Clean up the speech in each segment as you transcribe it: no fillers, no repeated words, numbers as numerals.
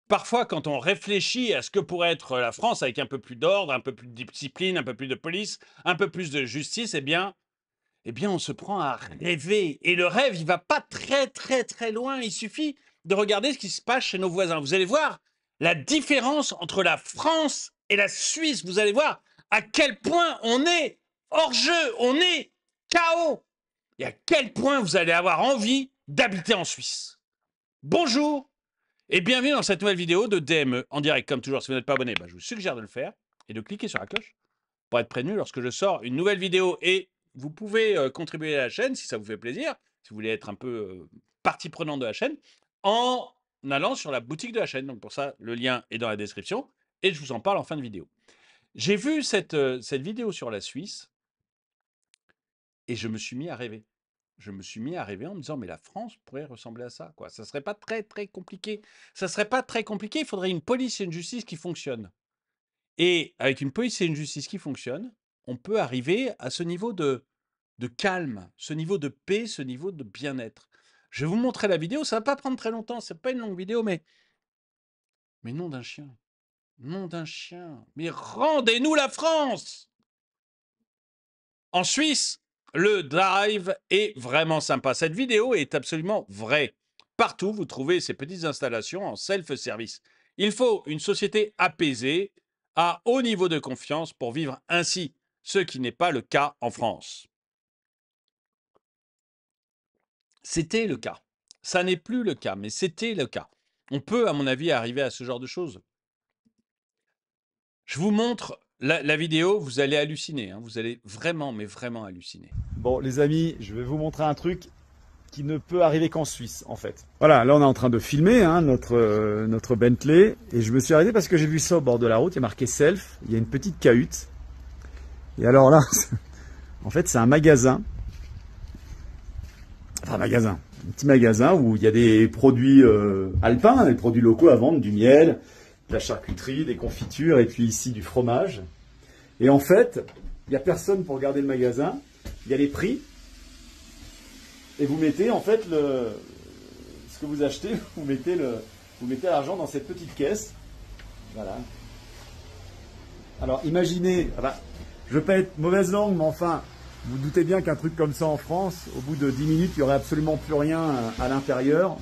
Parfois, quand on réfléchit à ce que pourrait être la France avec un peu plus d'ordre, un peu plus de discipline, un peu plus de police, un peu plus de justice, eh bien, on se prend à rêver. Et le rêve, il va pas très, très, très loin. Il suffit de regarder ce qui se passe chez nos voisins. Vous allez voir la différence entre la France et la Suisse. Vous allez voir à quel point on est hors jeu, on est KO. Et à quel point vous allez avoir envie d'habiter en Suisse. Bonjour et bienvenue dans cette nouvelle vidéo de DME en direct. Comme toujours, si vous n'êtes pas abonné, je vous suggère de le faire et de cliquer sur la cloche pour être prévenu lorsque je sors une nouvelle vidéo. Et vous pouvez contribuer à la chaîne si ça vous fait plaisir, si vous voulez être un peu partie prenante de la chaîne, en allant sur la boutique de la chaîne. Donc pour ça, le lien est dans la description et je vous en parle en fin de vidéo. J'ai vu cette vidéo sur la Suisse et je me suis mis à rêver. Je me suis mis à rêver en me disant, mais la France pourrait ressembler à ça, quoi. Ça serait pas très, très compliqué. Ça serait pas très compliqué. Il faudrait une police et une justice qui fonctionnent. Et avec une police et une justice qui fonctionnent, on peut arriver à ce niveau de calme, ce niveau de paix, ce niveau de bien-être. Je vais vous montrer la vidéo. Ça va pas prendre très longtemps. C'est pas une longue vidéo, mais nom d'un chien. Nom d'un chien. Mais rendez-nous la France! En Suisse, le drive est vraiment sympa. Cette vidéo est absolument vraie. Partout, vous trouvez ces petites installations en self-service. Il faut une société apaisée, à haut niveau de confiance pour vivre ainsi, ce qui n'est pas le cas en France. C'était le cas. Ça n'est plus le cas, mais c'était le cas. On peut, à mon avis, arriver à ce genre de choses. Je vous montre la vidéo, vous allez halluciner. Vous allez vraiment, mais vraiment halluciner. Bon, les amis, je vais vous montrer un truc qui ne peut arriver qu'en Suisse, en fait. Voilà, là on est en train de filmer notre Bentley, et je me suis arrêté parce que j'ai vu ça au bord de la route, il y a marqué Self, il y a une petite cahute. Et alors là, en fait c'est un magasin, enfin un petit magasin où il y a des produits alpins, des produits locaux à vendre, du miel, de la charcuterie, des confitures, et puis ici du fromage. Et en fait, il n'y a personne pour garder le magasin, il y a les prix, et vous mettez en fait ce que vous achetez, vous mettez l'argent dans cette petite caisse. Voilà. Alors imaginez, enfin, je ne veux pas être mauvaise langue, mais enfin, vous doutez bien qu'un truc comme ça en France, au bout de 10 minutes, il n'y aurait absolument plus rien à l'intérieur.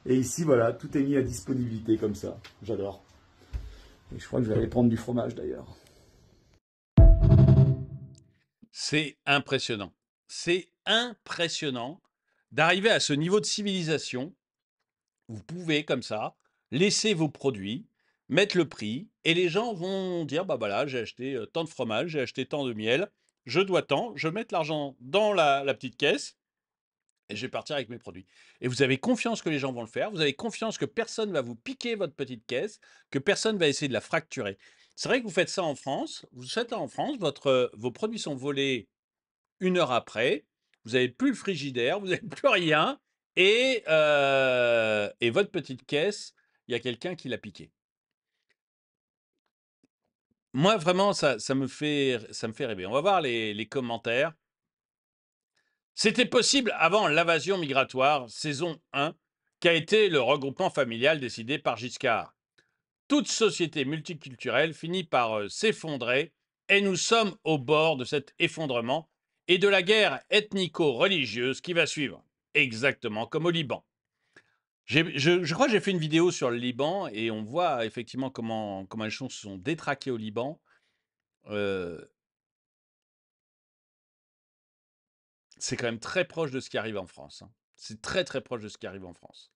Et ici, voilà, tout est mis à disponibilité comme ça. J'adore. Et je crois que je vais aller prendre du fromage d'ailleurs. C'est impressionnant. C'est impressionnant d'arriver à ce niveau de civilisation. Vous pouvez, comme ça, laisser vos produits, mettre le prix, et les gens vont dire, bah voilà, j'ai acheté tant de fromage, j'ai acheté tant de miel, je dois tant, je mets l'argent dans la petite caisse, et je vais partir avec mes produits. Et vous avez confiance que les gens vont le faire, vous avez confiance que personne ne va vous piquer votre petite caisse, que personne ne va essayer de la fracturer. C'est vrai que vous faites ça en France, vous faites ça en France, vos produits sont volés 1 heure après, vous n'avez plus le frigidaire, vous n'avez plus rien, et votre petite caisse, il y a quelqu'un qui l'a piquée. Moi, vraiment, ça me fait rêver. On va voir les commentaires. C'était possible avant l'invasion migratoire, saison 1, qu'a été le regroupement familial décidé par Giscard. Toute société multiculturelle finit par s'effondrer, et nous sommes au bord de cet effondrement et de la guerre ethnico-religieuse qui va suivre, exactement comme au Liban. Je crois que j'ai fait une vidéo sur le Liban et on voit effectivement comment les choses se sont détraquées au Liban. C'est quand même très proche de ce qui arrive en France. C'est très très proche de ce qui arrive en France.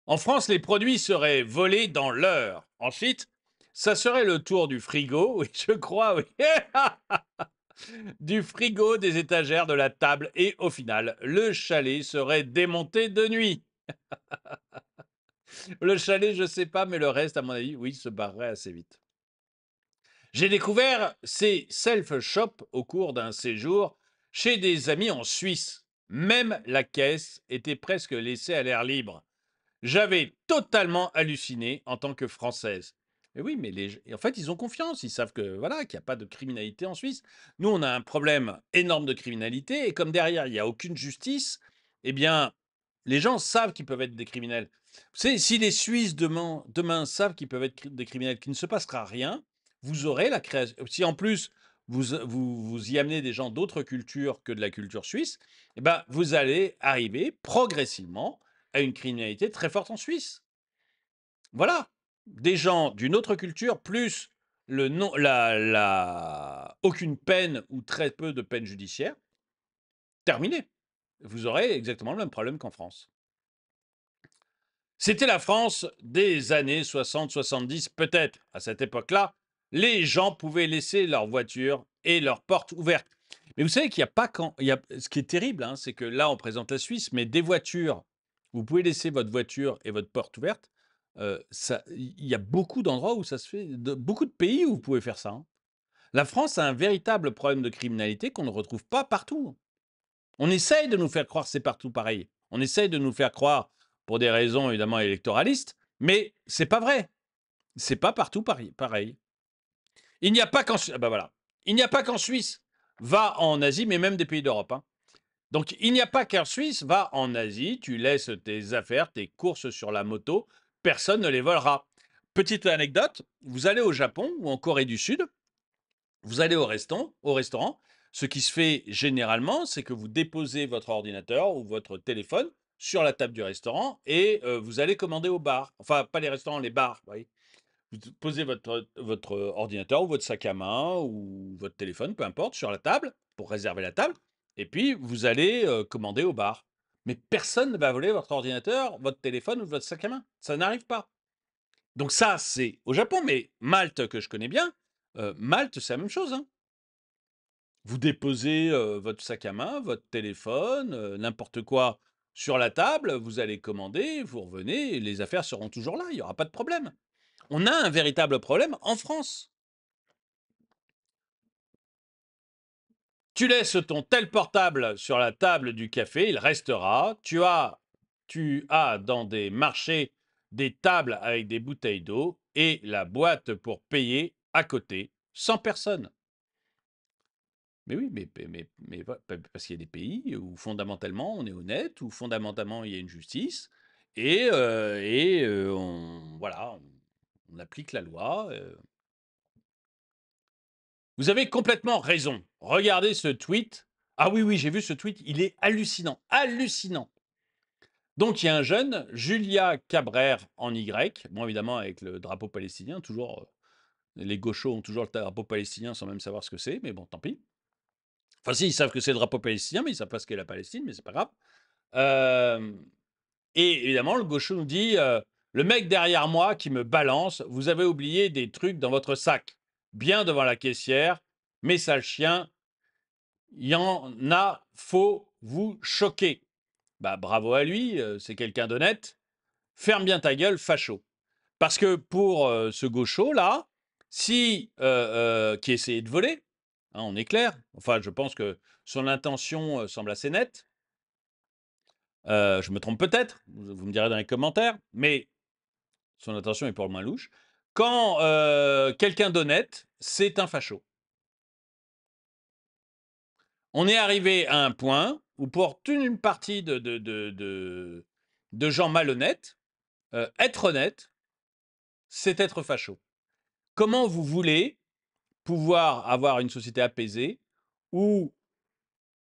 En France, les produits seraient volés dans l'heure. Ensuite, ça serait le tour du frigo, oui, je crois, oui. Du frigo, des étagères, de la table, et au final, le chalet serait démonté de nuit. Le chalet, je sais pas, mais le reste, à mon avis, oui, se barrerait assez vite. J'ai découvert ces self-shops au cours d'un séjour chez des amis en Suisse. Même la caisse était presque laissée à l'air libre. J'avais totalement halluciné en tant que Française. Et oui, mais en fait, ils ont confiance. Ils savent que voilà, qu'il n'y a pas de criminalité en Suisse. Nous, on a un problème énorme de criminalité. Et comme derrière, il n'y a aucune justice, eh bien, les gens savent qu'ils peuvent être des criminels. Si les Suisses demain savent qu'ils peuvent être des criminels, qu'il ne se passera rien, vous aurez la création. Si en plus vous y amenez des gens d'autres cultures que de la culture suisse, eh ben, vous allez arriver progressivement à une criminalité très forte en Suisse. Voilà, des gens d'une autre culture plus le non, aucune peine ou très peu de peine judiciaire, terminé. Vous aurez exactement le même problème qu'en France. C'était la France des années 60-70, peut-être. À cette époque-là, les gens pouvaient laisser leur voiture et leurs portes ouvertes. Mais vous savez qu'il n'y a pas quand. Ce qui est terrible, hein, c'est que là, on présente la Suisse, mais des voitures, vous pouvez laisser votre voiture et votre porte ouverte. Il y a beaucoup d'endroits où ça se fait, beaucoup de pays où vous pouvez faire ça, hein. La France a un véritable problème de criminalité qu'on ne retrouve pas partout. On essaye de nous faire croire que c'est partout pareil. On essaye de nous faire croire pour des raisons évidemment électoralistes, mais c'est pas vrai. C'est pas partout pareil. Il n'y a pas qu'en voilà. Il n'y a pas qu'en Suisse. Va en Asie, mais même des pays d'Europe, hein. Donc il n'y a pas qu'en Suisse. Va en Asie, tu laisses tes affaires, tes courses sur la moto, personne ne les volera. Petite anecdote, vous allez au Japon ou en Corée du Sud, vous allez au restaurant. Ce qui se fait généralement, c'est que vous déposez votre ordinateur ou votre téléphone sur la table du restaurant et vous allez commander au bar. Enfin, pas les restaurants, les bars. Vous voyez. Vous posez votre ordinateur ou votre sac à main ou votre téléphone, peu importe, sur la table pour réserver la table. Et puis, vous allez commander au bar. Mais personne ne va voler votre ordinateur, votre téléphone ou votre sac à main. Ça n'arrive pas. Donc ça, c'est au Japon, mais Malte, que je connais bien, Malte, c'est la même chose, hein. Vous déposez votre sac à main, votre téléphone, n'importe quoi sur la table, vous allez commander, vous revenez, et les affaires seront toujours là, il n'y aura pas de problème. On a un véritable problème en France. Tu laisses ton tel portable sur la table du café, il restera. Tu as dans des marchés des tables avec des bouteilles d'eau et la boîte pour payer à côté, sans personne. Mais oui, mais parce qu'il y a des pays où fondamentalement on est honnête, où fondamentalement il y a une justice, et voilà, on applique la loi. Vous avez complètement raison. Regardez ce tweet. Ah oui, oui, j'ai vu ce tweet, il est hallucinant, hallucinant. Donc il y a un jeune, Julia Cabrère en Y, bon évidemment avec le drapeau palestinien, toujours, les gauchos ont toujours le drapeau palestinien sans même savoir ce que c'est, mais bon, tant pis. Enfin, si, ils savent que c'est le drapeau palestinien, mais ils savent pas ce qu'est la Palestine, mais c'est pas grave. Euh, et évidemment, le gaucho nous dit le mec derrière moi qui me balance, vous avez oublié des trucs dans votre sac. Bien devant la caissière, mes sales chiens, il y en a, faut vous choquer. Bah, bravo à lui, c'est quelqu'un d'honnête. Ferme bien ta gueule, facho. Parce que pour ce gaucho là, qui essayait de voler, hein, on est clair. Enfin, je pense que son intention semble assez nette. Je me trompe peut-être, vous me direz dans les commentaires, mais son intention est pour le moins louche. Quand quelqu'un d'honnête, c'est un facho. On est arrivé à un point où pour toute une partie de gens malhonnêtes, être honnête, c'est être facho. Comment vous voulez pouvoir avoir une société apaisée où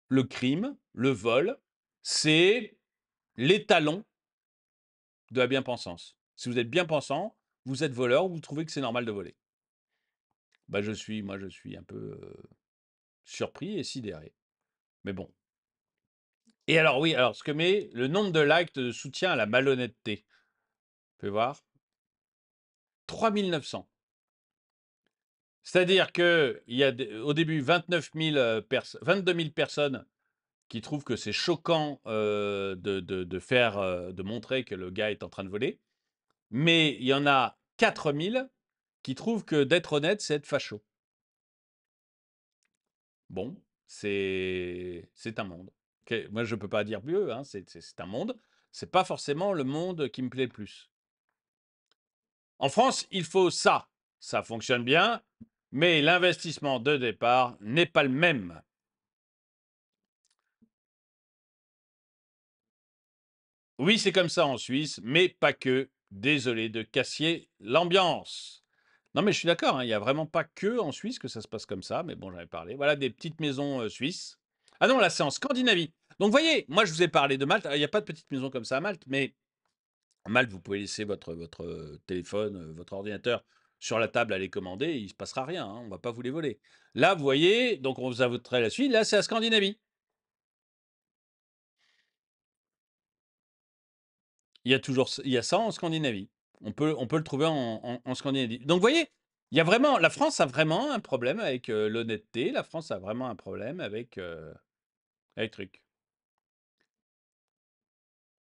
le crime, le vol, c'est l'étalon de la bien-pensance? Si vous êtes bien-pensant, vous êtes voleur, vous trouvez que c'est normal de voler. Bah, moi, je suis un peu surpris et sidéré. Mais bon. Et alors, oui, alors, ce que met le nombre de likes de soutien à la malhonnêteté. Vous pouvez voir 3900. C'est-à-dire qu'il y a au début 22 000 personnes qui trouvent que c'est choquant de montrer que le gars est en train de voler. Mais il y en a 4000 qui trouvent que d'être honnête, c'est être facho. Bon, c'est un monde. Moi, je ne peux pas dire mieux, hein, c'est un monde. C'est pas forcément le monde qui me plaît le plus. En France, il faut ça. Ça fonctionne bien, mais l'investissement de départ n'est pas le même. Oui, c'est comme ça en Suisse, mais pas que. Désolé de casser l'ambiance. Non, mais je suis d'accord, hein, il y a vraiment pas que en Suisse que ça se passe comme ça, mais bon, j'en ai parlé. Voilà des petites maisons, suisses. Ah non, là, c'est en Scandinavie. Donc, voyez, moi, je vous ai parlé de Malte. Il y a pas de petites maisons comme ça à Malte, mais à Malte, vous pouvez laisser votre téléphone, votre ordinateur sur la table, aller commander, il se passera rien, hein, on va pas vous les voler. Là, vous voyez, donc on vous a montré la suite, là, c'est la Scandinavie. Il y a ça en Scandinavie. On peut le trouver en Scandinavie. Donc, vous voyez, il y a vraiment, la France a vraiment un problème avec l'honnêteté. La France a vraiment un problème avec truc.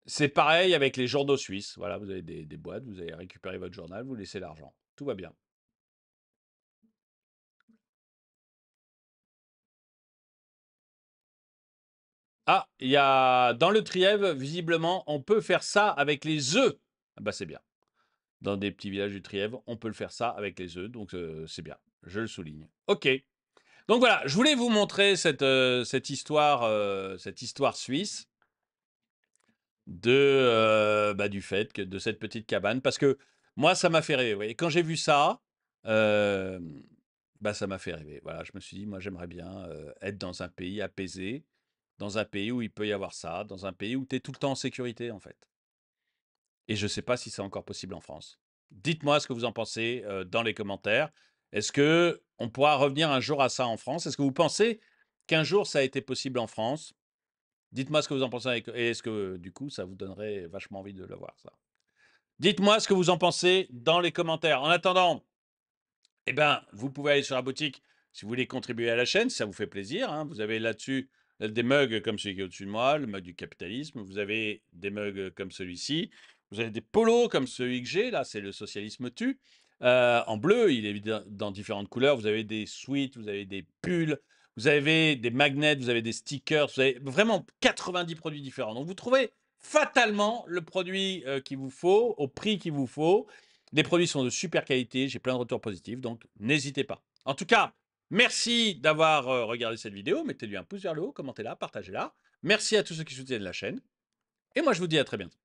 C'est pareil avec les journaux suisses. Voilà, vous avez des boîtes, vous allez récupérer votre journal, vous laissez l'argent. Tout va bien. Ah, il y a dans le Trièves, visiblement, on peut faire ça avec les œufs. Ah bah c'est bien. Dans des petits villages du Trièves, on peut le faire ça avec les œufs, donc c'est bien. Je le souligne. Ok. Donc voilà, je voulais vous montrer cette histoire suisse du fait que de cette petite cabane, parce que moi, ça m'a fait rêver. Vous voyez. Quand j'ai vu ça, euh, ça m'a fait rêver. Voilà, je me suis dit, moi, j'aimerais bien être dans un pays apaisé, dans un pays où il peut y avoir ça, dans un pays où tu es tout le temps en sécurité, en fait. Et je ne sais pas si c'est encore possible en France. Dites-moi ce que vous en pensez dans les commentaires. Est-ce que on pourra revenir un jour à ça en France? Est-ce que vous pensez qu'un jour ça a été possible en France? Dites-moi ce que vous en pensez et est-ce que du coup ça vous donnerait vachement envie de le voir ça? Dites-moi ce que vous en pensez dans les commentaires. En attendant, eh ben, vous pouvez aller sur la boutique si vous voulez contribuer à la chaîne, si ça vous fait plaisir, hein. Vous avez là-dessus des mugs comme celui qui est au-dessus de moi, le mug du capitalisme. Vous avez des mugs comme celui-ci. Vous avez des polos comme celui que j'ai, là, c'est le socialisme tue. En bleu, il est dans différentes couleurs. Vous avez des sweats, vous avez des pulls, vous avez des magnets, vous avez des stickers, vous avez vraiment 90 produits différents. Donc vous trouvez fatalement le produit qu'il vous faut, au prix qu'il vous faut. Les produits sont de super qualité, j'ai plein de retours positifs, donc n'hésitez pas. En tout cas, merci d'avoir regardé cette vidéo. Mettez-lui un pouce vers le haut, commentez-la, partagez-la. Merci à tous ceux qui soutiennent la chaîne. Et moi, je vous dis à très bientôt.